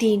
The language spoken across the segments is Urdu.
3,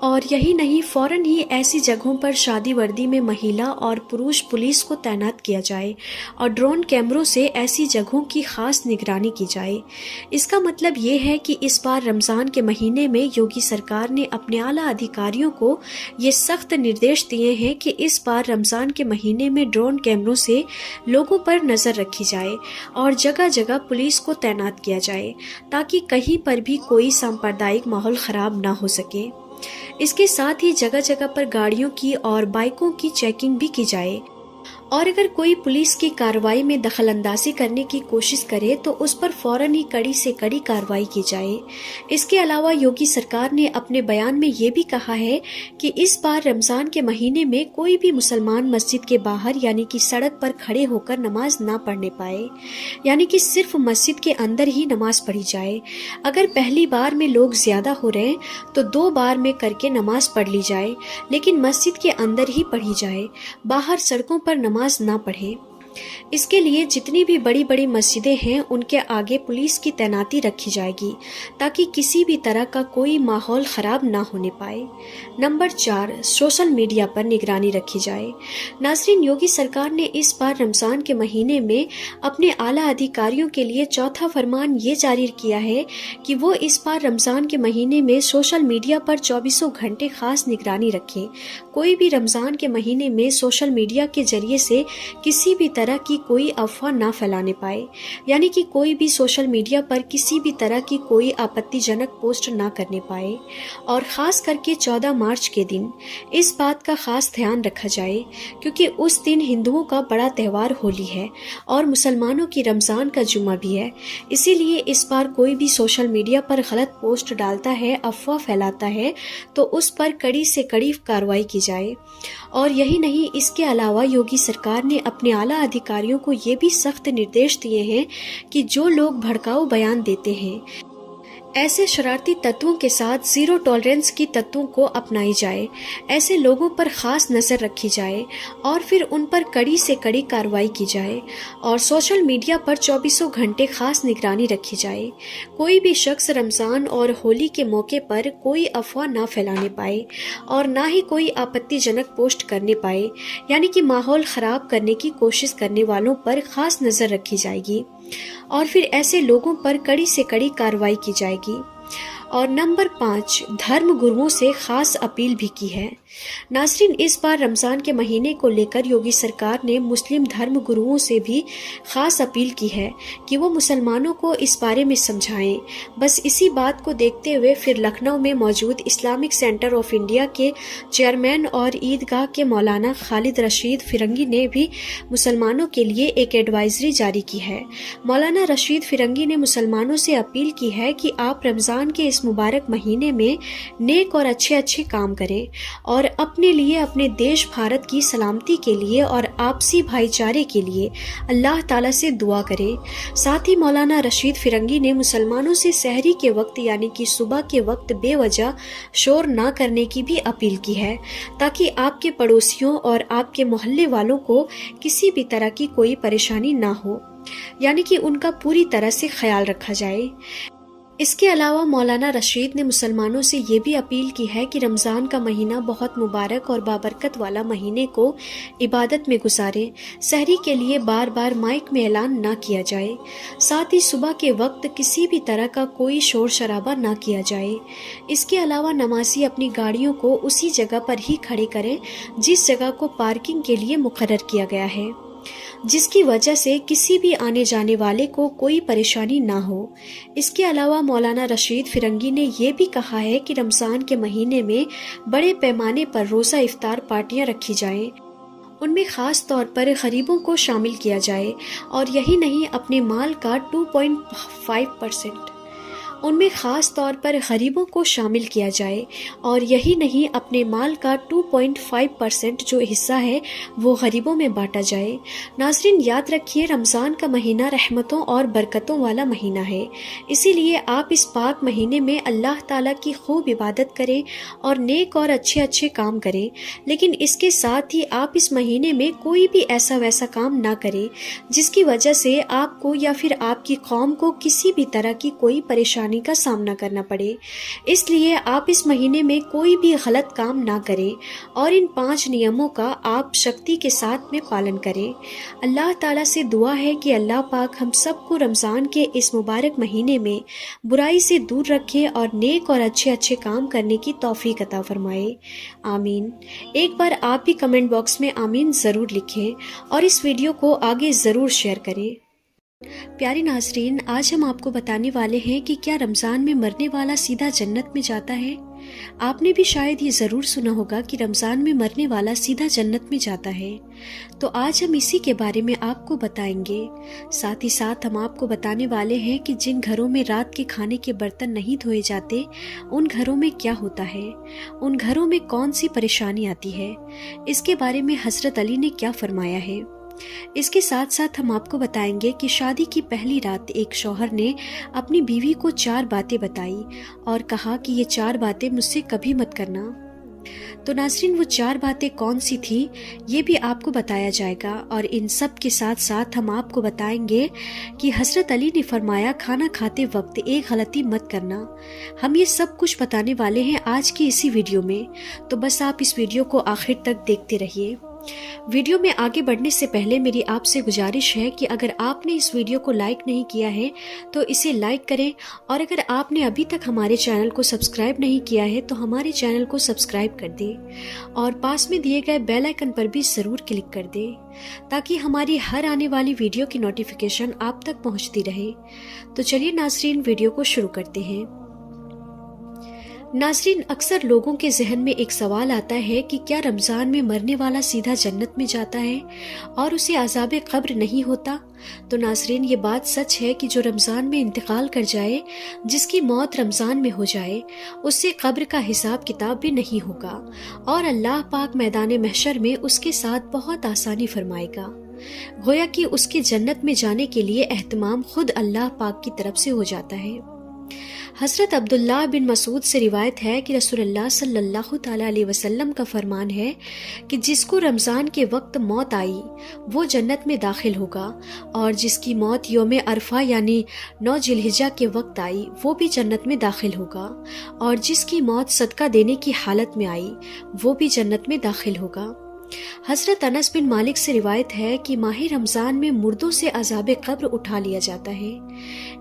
اور یہی نہیں، فوراً ہی ایسی جگہوں پر شادی وردی میں مہیلا اور پروش پولیس کو تعینات کیا جائے اور ڈرون کیمروں سے ایسی جگہوں کی خاص نگرانی کی جائے۔ اس کا مطلب یہ ہے کہ اس بار رمضان کے مہینے میں یوگی سرکار نے اپنے اعلیٰ ادھیکاریوں کو یہ سخت نردیش دیے ہیں کہ اس بار رمضان کے مہینے میں ڈرون کیمروں سے لوگوں پر نظر رکھی جائے اور جگہ جگہ پولیس کو تعینات کیا جائے تاکہ کہیں پر بھی کوئی سامپردائک ماحول خراب نہ ہو سکے۔ اس کے ساتھ ہی جگہ جگہ پر گاڑیوں کی اور بائکوں کی چیکنگ بھی کی جائے، اور اگر کوئی پولیس کی کارروائی میں دخل اندازی کرنے کی کوشش کرے تو اس پر فوراً ہی کڑی سے کڑی کارروائی کی جائے۔ اس کے علاوہ یوگی سرکار نے اپنے بیان میں یہ بھی کہا ہے کہ اس بار رمضان کے مہینے میں کوئی بھی مسلمان مسجد کے باہر یعنی کہ سڑک پر کھڑے ہو کر نماز نہ پڑھنے پائے، یعنی کہ صرف مسجد کے اندر ہی نماز پڑھی جائے۔ اگر پہلی بار میں لوگ زیادہ ہو رہے ہیں تو 2 بار میں کر کے نماز پڑھ لی جائے، لیکن مسجد کے اندر ہی پڑھی جائے، باہر سڑکوں پر نماز نہ پڑھے۔ اس کے لیے جتنی بھی بڑی بڑی مسجدیں ہیں ان کے آگے پولیس کی تعیناتی رکھی جائے گی تاکہ کسی بھی طرح کا کوئی ماحول خراب نہ ہونے پائے۔ نمبر 4، سوشل میڈیا پر نگرانی رکھی جائے۔ ناظرین، یوگی سرکار نے اس بار رمضان کے مہینے میں اپنے اعلیٰ ادھیکاریوں کے لیے چوتھا فرمان یہ جاری کیا ہے کہ وہ اس بار رمضان کے مہینے میں سوشل میڈیا پر 24 گھنٹے خاص نگرانی رکھیں۔ کوئی بھی رمضان کے مہینے میں سوشل میڈیا کے ذریعے سے کسی بھی طرح کی کوئی افواہ نہ پھیلانے پائے، یعنی کہ کوئی بھی سوشل میڈیا پر کسی بھی طرح کی کوئی آپتی جنک پوسٹ نہ کرنے پائے، اور خاص کر کے 14 مارچ کے دن اس بات کا خاص دھیان رکھا جائے کیونکہ اس دن ہندوؤں کا بڑا تہوار ہولی ہے اور مسلمانوں کی رمضان کا جمعہ بھی ہے۔ اسی لیے اس بار کوئی بھی سوشل میڈیا پر غلط پوسٹ ڈالتا ہے، افواہ پھیلاتا ہے تو اس پر کڑی سے کڑی کارروائی کی جائے۔ اور یہی نہیں، اس کے علاوہ یوگی سرکار نے اپنے اعلیٰ ادھیکاریوں کو یہ بھی سخت نردیش دیے ہیں کہ جو لوگ بھڑکاؤ بیان دیتے ہیں، ایسے شرارتی تتووں کے ساتھ زیرو ٹالرنس کی تتووں کو اپنائی جائے، ایسے لوگوں پر خاص نظر رکھی جائے اور پھر ان پر کڑی سے کڑی کارروائی کی جائے، اور سوشل میڈیا پر 24 گھنٹے خاص نگرانی رکھی جائے۔ کوئی بھی شخص رمضان اور ہولی کے موقع پر کوئی افواہ نہ پھیلانے پائے اور نہ ہی کوئی آپتی جنک پوسٹ کرنے پائے، یعنی کہ ماحول خراب کرنے کی کوشش کرنے والوں پر خاص نظر رکھی جائے گی اور پھر ایسے لوگوں پر کڑی سے کڑی کارروائی کی جائے گی۔ اور نمبر 5، دھرم گروؤں سے خاص اپیل بھی کی ہے۔ ناظرین، اس بار رمضان کے مہینے کو لے کر یوگی سرکار نے مسلم دھرم گروؤں سے بھی خاص اپیل کی ہے کہ وہ مسلمانوں کو اس بارے میں سمجھائیں۔ بس اسی بات کو دیکھتے ہوئے پھر لکھنؤ میں موجود اسلامک سینٹر آف انڈیا کے چیئرمین اور عیدگاہ کے مولانا خالد رشید فرنگی نے بھی مسلمانوں کے لیے ایک ایڈوائزری جاری کی ہے۔ مولانا رشید فرنگی نے مسلمانوں سے اپیل کی ہے کہ آپ رمضان کے اس مبارک مہینے میں نیک اور اچھے کام کریں اور اپنے لیے، اپنے دیش بھارت کی سلامتی کے لیے اور آپسی بھائی چارے کے لیے اللہ تعالیٰ سے دعا کریں۔ ساتھ ہی مولانا رشید فرنگی نے مسلمانوں سے سحری کے وقت یعنی کہ صبح کے وقت بے وجہ شور نہ کرنے کی بھی اپیل کی ہے تاکہ آپ کے پڑوسیوں اور آپ کے محلے والوں کو کسی بھی طرح کی کوئی پریشانی نہ ہو، یعنی کہ ان کا پوری طرح سے خیال رکھا جائے۔ اس کے علاوہ مولانا رشید نے مسلمانوں سے یہ بھی اپیل کی ہے کہ رمضان کا مہینہ بہت مبارک اور بابرکت والا مہینے کو عبادت میں گزاریں۔ سحری کے لیے بار بار مائک میں اعلان نہ کیا جائے، ساتھ ہی صبح کے وقت کسی بھی طرح کا کوئی شور شرابہ نہ کیا جائے۔ اس کے علاوہ نمازی اپنی گاڑیوں کو اسی جگہ پر ہی کھڑے کریں جس جگہ کو پارکنگ کے لیے مقرر کیا گیا ہے، جس کی وجہ سے کسی بھی آنے جانے والے کو کوئی پریشانی نہ ہو۔ اس کے علاوہ مولانا رشید فرنگی نے یہ بھی کہا ہے کہ رمضان کے مہینے میں بڑے پیمانے پر روزہ افطار پارٹیاں رکھی جائیں، ان میں خاص طور پر غریبوں کو شامل کیا جائے، اور یہی نہیں، اپنے مال کا 2.5% ان میں خاص طور پر غریبوں کو شامل کیا جائے، اور یہی نہیں، اپنے مال کا 2.5% جو حصہ ہے وہ غریبوں میں بانٹا جائے۔ ناظرین، یاد رکھیے، رمضان کا مہینہ رحمتوں اور برکتوں والا مہینہ ہے، اسی لیے آپ اس پاک مہینے میں اللہ تعالیٰ کی خوب عبادت کریں اور نیک اور اچھے کام کریں، لیکن اس کے ساتھ ہی آپ اس مہینے میں کوئی بھی ایسا ویسا کام نہ کریں جس کی وجہ سے آپ کو یا پھر آپ کی قوم کو کسی بھی طرح کی کوئی پریشانی پریشانی کا سامنا کرنا پڑے، اس لیے آپ اس مہینے میں کوئی بھی غلط کام نہ کریں اور ان 5 نیموں کا آپ شکتی کے ساتھ میں پالن کریں۔ اللہ تعالیٰ سے دعا ہے کہ اللہ پاک ہم سب کو رمضان کے اس مبارک مہینے میں برائی سے دور رکھے اور نیک اور اچھے کام کرنے کی توفیق عطا فرمائے، آمین۔ ایک بار آپ بھی کمنٹ باکس میں آمین ضرور لکھیں اور اس ویڈیو کو آگے ضرور شیئر کریں۔ پیارے ناظرین، آج ہم آپ کو بتانے والے ہیں کہ کیا رمضان میں مرنے والا سیدھا جنت میں جاتا ہے؟ آپ نے بھی شاید یہ ضرور سنا ہوگا کہ رمضان میں مرنے والا سیدھا جنت میں جاتا ہے، تو آج ہم اسی کے بارے میں آپ کو بتائیں گے۔ ساتھ ہی ساتھ ہم آپ کو بتانے والے ہیں کہ جن گھروں میں رات کے کھانے کے برتن نہیں دھوئے جاتے، ان گھروں میں کیا ہوتا ہے، ان گھروں میں کون سی پریشانی آتی ہے، اس کے بارے میں حضرت علی نے کیا فرمایا ہے۔ اس کے ساتھ ساتھ ہم آپ کو بتائیں گے کہ شادی کی پہلی رات ایک شوہر نے اپنی بیوی کو 4 باتیں بتائی اور کہا کہ یہ 4 باتیں مجھ سے کبھی مت کرنا۔ تو ناظرین، وہ 4 باتیں کون سی تھی یہ بھی آپ کو بتایا جائے گا، اور ان سب کے ساتھ ساتھ ہم آپ کو بتائیں گے کہ حضرت علی نے فرمایا کھانا کھاتے وقت ایک غلطی مت کرنا۔ ہم یہ سب کچھ بتانے والے ہیں آج کی اسی ویڈیو میں، تو بس آپ اس ویڈیو کو آخر تک دیکھتے رہیے۔ ویڈیو میں آگے بڑھنے سے پہلے میری آپ سے گزارش ہے کہ اگر آپ نے اس ویڈیو کو لائک نہیں کیا ہے تو اسے لائک کریں، اور اگر آپ نے ابھی تک ہمارے چینل کو سبسکرائب نہیں کیا ہے تو ہمارے چینل کو سبسکرائب کر دیں اور پاس میں دیے گئے بیل آئیکن پر بھی ضرور کلک کر دیں تاکہ ہماری ہر آنے والی ویڈیو کی نوٹیفیکیشن آپ تک پہنچتی رہے۔ تو چلیے ناظرین، ویڈیو کو شروع کرتے ہیں۔ ناظرین، اکثر لوگوں کے ذہن میں ایک سوال آتا ہے کہ کیا رمضان میں مرنے والا سیدھا جنت میں جاتا ہے اور اسے عذاب قبر نہیں ہوتا؟ تو ناظرین، یہ بات سچ ہے کہ جو رمضان میں انتقال کر جائے، جس کی موت رمضان میں ہو جائے، اس سے قبر کا حساب کتاب بھی نہیں ہوگا اور اللہ پاک میدان محشر میں اس کے ساتھ بہت آسانی فرمائے گا، گویا کہ اس کے جنت میں جانے کے لیے اہتمام خود اللہ پاک کی طرف سے ہو جاتا ہے۔ حضرت عبداللہ بن مسعود سے روایت ہے کہ رسول اللہ صلی اللہ تعالیٰ علیہ وسلم کا فرمان ہے کہ جس کو رمضان کے وقت موت آئی وہ جنت میں داخل ہوگا، اور جس کی موت یوم عرفہ یعنی 9 ذی الحجہ کے وقت آئی وہ بھی جنت میں داخل ہوگا، اور جس کی موت صدقہ دینے کی حالت میں آئی وہ بھی جنت میں داخل ہوگا۔ حضرت انس بن مالک سے روایت ہے کہ ماہ رمضان میں مردوں سے عذاب قبر اٹھا لیا جاتا ہے۔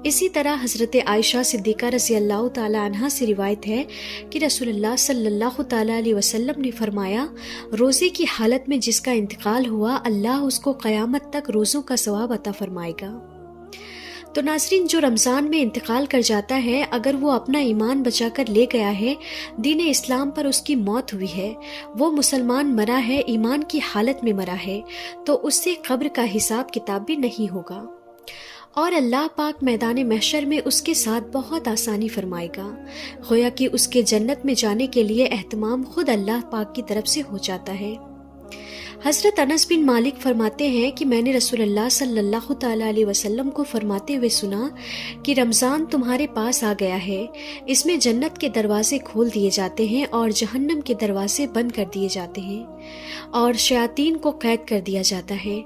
اسی طرح حضرت عائشہ صدیقہ رضی اللہ تعالی عنہا سے روایت ہے کہ رسول اللہ صلی اللہ تعالی علیہ وسلم نے فرمایا، روزے کی حالت میں جس کا انتقال ہوا اللہ اس کو قیامت تک روزوں کا ثواب عطا فرمائے گا۔ تو ناظرین، جو رمضان میں انتقال کر جاتا ہے، اگر وہ اپنا ایمان بچا کر لے گیا ہے، دین اسلام پر اس کی موت ہوئی ہے، وہ مسلمان مرا ہے، ایمان کی حالت میں مرا ہے، تو اس سے قبر کا حساب کتاب بھی نہیں ہوگا اور اللہ پاک میدان محشر میں اس کے ساتھ بہت آسانی فرمائے گا، گویا کہ اس کے جنت میں جانے کے لیے اہتمام خود اللہ پاک کی طرف سے ہو جاتا ہے۔ حضرت انس بن مالک فرماتے ہیں کہ میں نے رسول اللہ صلی اللہ تعالیٰ علیہ وسلم کو فرماتے ہوئے سنا کہ رمضان تمہارے پاس آ گیا ہے، اس میں جنت کے دروازے کھول دیے جاتے ہیں اور جہنم کے دروازے بند کر دیے جاتے ہیں اور شیاطین کو قید کر دیا جاتا ہے۔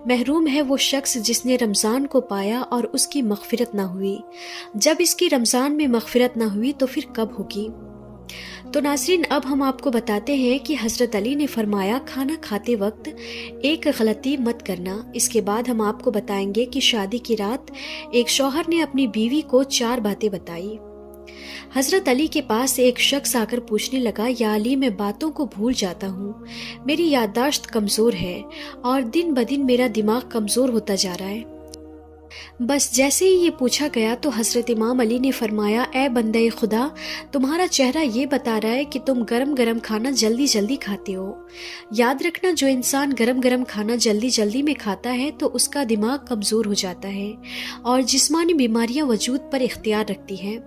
محروم ہے وہ شخص جس نے رمضان کو پایا اور اس کی مغفرت نہ ہوئی۔ جب اس کی رمضان میں مغفرت نہ ہوئی تو پھر کب ہوگی؟ تو ناظرین، اب ہم آپ کو بتاتے ہیں کہ حضرت علی نے فرمایا کھانا کھاتے وقت ایک غلطی مت کرنا۔ اس کے بعد ہم آپ کو بتائیں گے کہ شادی کی رات ایک شوہر نے اپنی بیوی کو 4 باتیں بتائی۔ حضرت علی کے پاس ایک شخص آ کر پوچھنے لگا، یا علی، میں باتوں کو بھول جاتا ہوں، میری یادداشت کمزور ہے اور دن بدن میرا دماغ کمزور ہوتا جا رہا ہے۔ بس جیسے ہی یہ پوچھا گیا تو حضرت امام علی نے فرمایا، اے بندے خدا، تمہارا چہرہ یہ بتا رہا ہے کہ تم گرم گرم کھانا جلدی جلدی کھاتے ہو۔ یاد رکھنا، جو انسان گرم گرم کھانا جلدی جلدی میں کھاتا ہے تو اس کا دماغ کمزور ہو جاتا ہے اور جسمانی بیماریاں وجود پر اختیار رکھتی ہیں،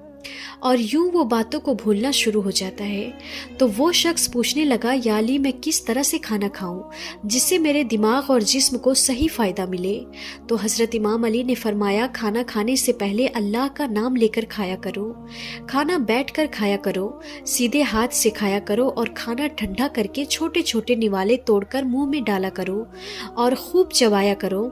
اور یوں وہ باتوں کو بھولنا شروع ہو جاتا ہے۔ تو وہ شخص پوچھنے لگا، یا علی، میں کس طرح سے کھانا کھاؤں جس سے میرے دماغ اور جسم کو صحیح فائدہ ملے؟ تو حضرت امام علی نے فرمایا، کھانا کھانے سے پہلے اللہ کا نام لے کر کھایا کرو، کھانا بیٹھ کر کھایا کرو، سیدھے ہاتھ سے کھایا کرو، اور کھانا ٹھنڈا کر کے چھوٹے چھوٹے نوالے توڑ کر منہ میں ڈالا کرو اور خوب چبایا کرو۔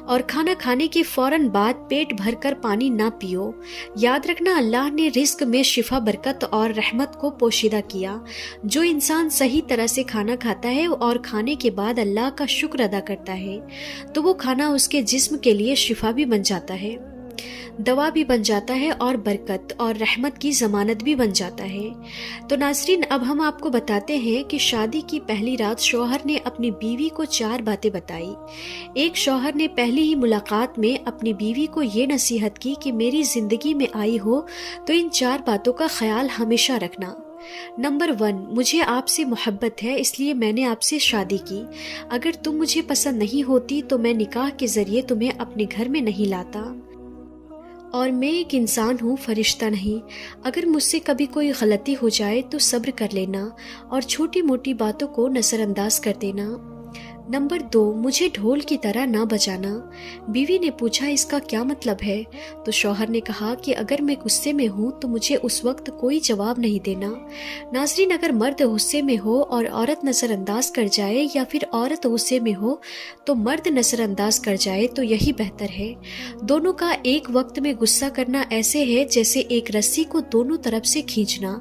اور کھانا کھانے کے فوراً بعد پیٹ بھر کر پانی نہ پیو۔ یاد رکھنا اللہ نے رزق میں شفا، برکت اور رحمت کو پوشیدہ کیا۔ جو انسان صحیح طرح سے کھانا کھاتا ہے اور کھانے کے بعد اللہ کا شکر ادا کرتا ہے تو وہ کھانا اس کے جسم کے لیے شفا بھی بن جاتا ہے، دوا بھی بن جاتا ہے اور برکت اور رحمت کی ضمانت بھی بن جاتا ہے۔ تو ناظرین، اب ہم آپ کو بتاتے ہیں کہ شادی کی پہلی رات شوہر نے اپنی بیوی کو 4 باتیں بتائی۔ ایک شوہر نے پہلی ہی ملاقات میں اپنی بیوی کو یہ نصیحت کی کہ میری زندگی میں آئی ہو تو ان 4 باتوں کا خیال ہمیشہ رکھنا۔ نمبر 1، مجھے آپ سے محبت ہے اس لیے میں نے آپ سے شادی کی۔ اگر تم مجھے پسند نہیں ہوتی تو میں نکاح کے ذریعے تمہیں اپنے گھر میں نہیں لاتا، اور میں ایک انسان ہوں، فرشتہ نہیں۔ اگر مجھ سے کبھی کوئی غلطی ہو جائے تو صبر کر لینا اور چھوٹی موٹی باتوں کو نظر انداز کر دینا۔ نمبر 2، مجھے ڈھول کی طرح نہ بجانا۔ بیوی نے پوچھا اس کا کیا مطلب ہے؟ تو شوہر نے کہا کہ اگر میں غصے میں ہوں تو مجھے اس وقت کوئی جواب نہیں دینا۔ ناظرین، اگر مرد غصے میں ہو اور عورت نظر انداز کر جائے یا پھر عورت غصے میں ہو تو مرد نظر انداز کر جائے تو یہی بہتر ہے۔ دونوں کا ایک وقت میں غصہ کرنا ایسے ہے جیسے ایک رسی کو دونوں طرف سے کھینچنا۔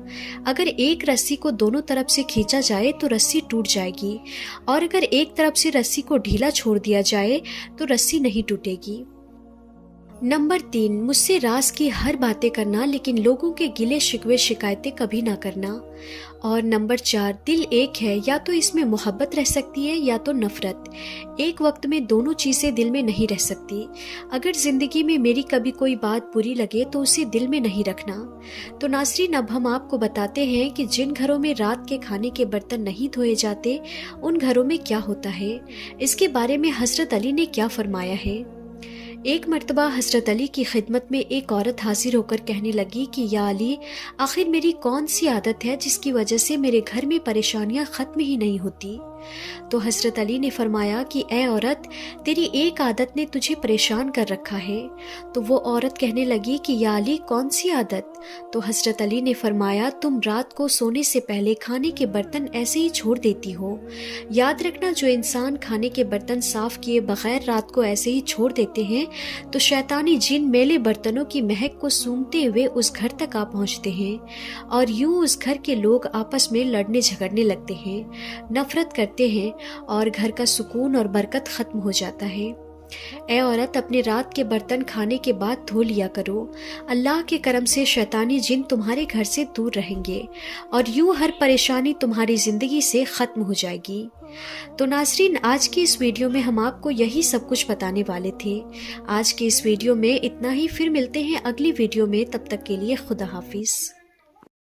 اگر ایک رسی کو دونوں طرف سے کھینچا جائے تو رسی ٹوٹ جائے گی، اور اگر ایک طرف سے رسی کو ڈھیلا چھوڑ دیا جائے تو رسی نہیں ٹوٹے گی۔ نمبر 3، مجھ سے راز کی ہر باتیں کرنا لیکن لوگوں کے گلے شکوے شکایتیں کبھی نہ کرنا۔ اور نمبر 4، دل ایک ہے، یا تو اس میں محبت رہ سکتی ہے یا تو نفرت۔ ایک وقت میں دونوں چیزیں دل میں نہیں رہ سکتی۔ اگر زندگی میں میری کبھی کوئی بات بری لگے تو اسے دل میں نہیں رکھنا۔ تو ناظرین، اب ہم آپ کو بتاتے ہیں کہ جن گھروں میں رات کے کھانے کے برتن نہیں دھوئے جاتے ان گھروں میں کیا ہوتا ہے، اس کے بارے میں حضرت علی نے کیا فرمایا ہے۔ ایک مرتبہ حضرت علی کی خدمت میں ایک عورت حاضر ہو کر کہنے لگی کہ یا علی، آخر میری کون سی عادت ہے جس کی وجہ سے میرے گھر میں پریشانیاں ختم ہی نہیں ہوتی؟ تو حضرت علی نے فرمایا کہ اے عورت، تیری ایک عادت نے تجھے پریشان کر رکھا ہے۔ تو وہ عورت کہنے لگی کہ یا علی، کون سی عادت؟ تو حضرت علی نے فرمایا، تم رات کو سونے سے پہلے کھانے کے برتن ایسے ہی چھوڑ دیتی ہو۔ یاد رکھنا، جو انسان کھانے کے برتن صاف کیے بغیر رات کو ایسے ہی چھوڑ دیتے ہیں تو شیطانی جن میلے برتنوں کی مہک کو سونگھتے ہوئے اس گھر تک آ پہنچتے ہیں، اور یوں اس گھر کے لوگ آپس میں لڑنے جھگڑنے لگتے ہیں، نفرت کرتے ہیں، اور گھر کا سکون اور برکت ختم ہو جاتا ہے۔ اے عورت، اپنے رات کے برتن کھانے کے بعد دھو لیا کرو۔ اللہ کے کرم سے شیطانی جن تمہارے گھر سے دور رہیں گے اور یوں ہر پریشانی تمہاری زندگی سے ختم ہو جائے گی۔ تو ناظرین، آج کی اس ویڈیو میں ہم آپ کو یہی سب کچھ بتانے والے تھے۔ آج کی اس ویڈیو میں اتنا ہی، پھر ملتے ہیں اگلی ویڈیو میں، تب تک کے لیے خدا حافظ۔